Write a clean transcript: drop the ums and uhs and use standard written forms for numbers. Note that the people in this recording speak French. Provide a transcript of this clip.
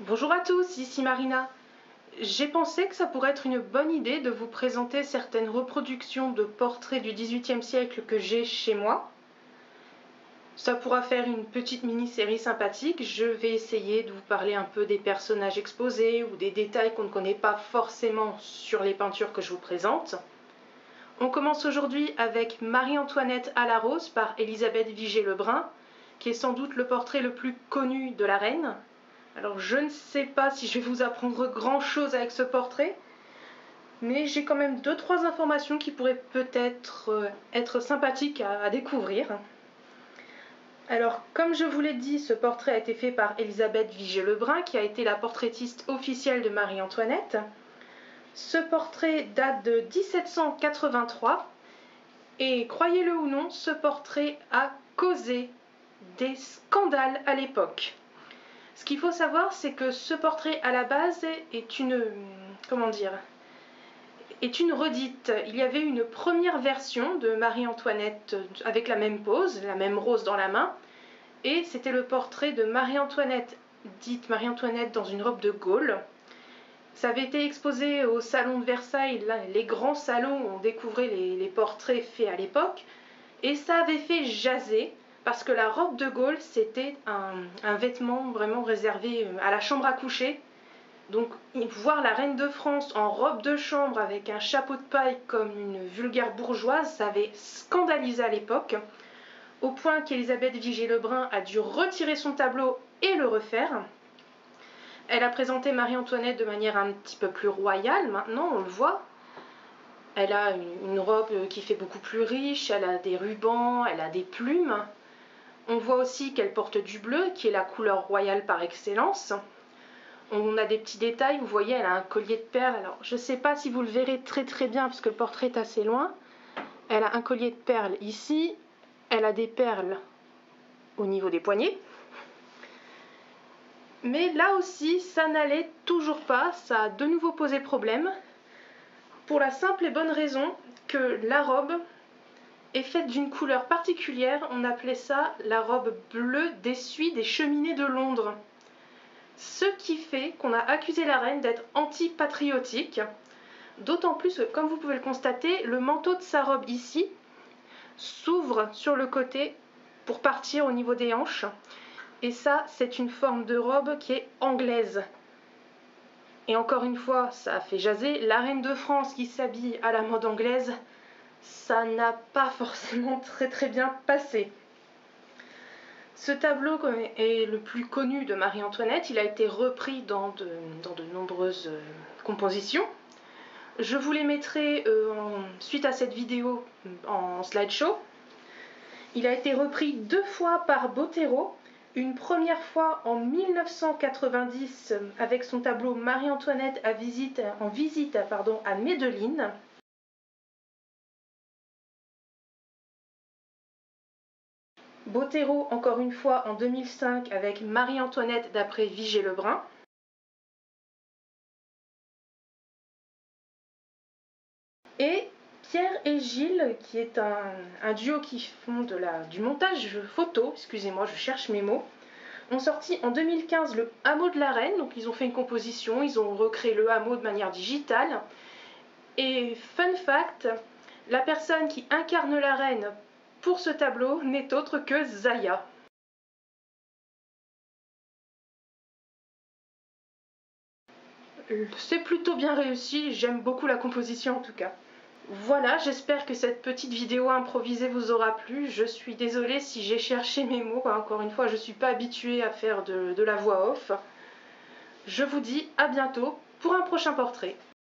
Bonjour à tous, ici Marina. J'ai pensé que ça pourrait être une bonne idée de vous présenter certaines reproductions de portraits du XVIIIe siècle que j'ai chez moi. Ça pourra faire une petite mini-série sympathique. Je vais essayer de vous parler un peu des personnages exposés ou des détails qu'on ne connaît pas forcément sur les peintures que je vous présente. On commence aujourd'hui avec Marie-Antoinette à la rose par Élisabeth Vigée-Lebrun, qui est sans doute le portrait le plus connu de la reine. Alors je ne sais pas si je vais vous apprendre grand chose avec ce portrait, mais j'ai quand même 2-3 informations qui pourraient peut-être être sympathiques à découvrir. Alors comme je vous l'ai dit, ce portrait a été fait par Élisabeth Vigée-Lebrun, qui a été la portraitiste officielle de Marie-Antoinette. Ce portrait date de 1783 et croyez-le ou non, ce portrait a causé des scandales à l'époque. Ce qu'il faut savoir, c'est que ce portrait à la base est une redite. Il y avait une première version de Marie-Antoinette avec la même pose, la même rose dans la main, et c'était le portrait de Marie-Antoinette, dite Marie-Antoinette dans une robe de Gaulle. Ça avait été exposé au salon de Versailles, les grands salons où on découvrait les portraits faits à l'époque, et ça avait fait jaser. Parce que la robe de Gaulle, c'était un vêtement vraiment réservé à la chambre à coucher. Donc voir la reine de France en robe de chambre avec un chapeau de paille comme une vulgaire bourgeoise, ça avait scandalisé à l'époque, au point qu'Élisabeth Vigée-Lebrun a dû retirer son tableau et le refaire. Elle a présenté Marie-Antoinette de manière un petit peu plus royale, maintenant on le voit. Elle a une robe qui fait beaucoup plus riche, elle a des rubans, elle a des plumes. On voit aussi qu'elle porte du bleu, qui est la couleur royale par excellence. On a des petits détails, vous voyez, elle a un collier de perles. Alors, je ne sais pas si vous le verrez très bien, parce que le portrait est assez loin. Elle a un collier de perles ici. Elle a des perles au niveau des poignets. Mais là aussi, ça n'allait toujours pas. Ça a de nouveau posé problème. Pour la simple et bonne raison que la robe est faite d'une couleur particulière, on appelait ça la robe bleue d'essuie des cheminées de Londres. Ce qui fait qu'on a accusé la reine d'être anti-patriotique, d'autant plus que, comme vous pouvez le constater, le manteau de sa robe ici s'ouvre sur le côté pour partir au niveau des hanches. Et ça, c'est une forme de robe qui est anglaise. Et encore une fois, ça a fait jaser. La reine de France qui s'habille à la mode anglaise, ça n'a pas forcément très bien passé. Ce tableau est le plus connu de Marie-Antoinette. Il a été repris dans de nombreuses compositions. Je vous les mettrai suite à cette vidéo en slideshow. Il a été repris 2 fois par Bottero. Une première fois en 1990 avec son tableau Marie-Antoinette en visite à Medellín. Bottero, encore une fois, en 2005 avec Marie-Antoinette d'après Vigée-Lebrun. Et Pierre et Gilles, qui est un duo qui font du montage photo, excusez-moi, je cherche mes mots, ont sorti en 2015 le Hameau de la Reine. Donc ils ont fait une composition, ils ont recréé le hameau de manière digitale. Et fun fact, la personne qui incarne la reine pour ce tableau n'est autre que Zaya. C'est plutôt bien réussi, j'aime beaucoup la composition en tout cas. Voilà, j'espère que cette petite vidéo improvisée vous aura plu. Je suis désolée si j'ai cherché mes mots, encore une fois je ne suis pas habituée à faire de la voix off. Je vous dis à bientôt pour un prochain portrait.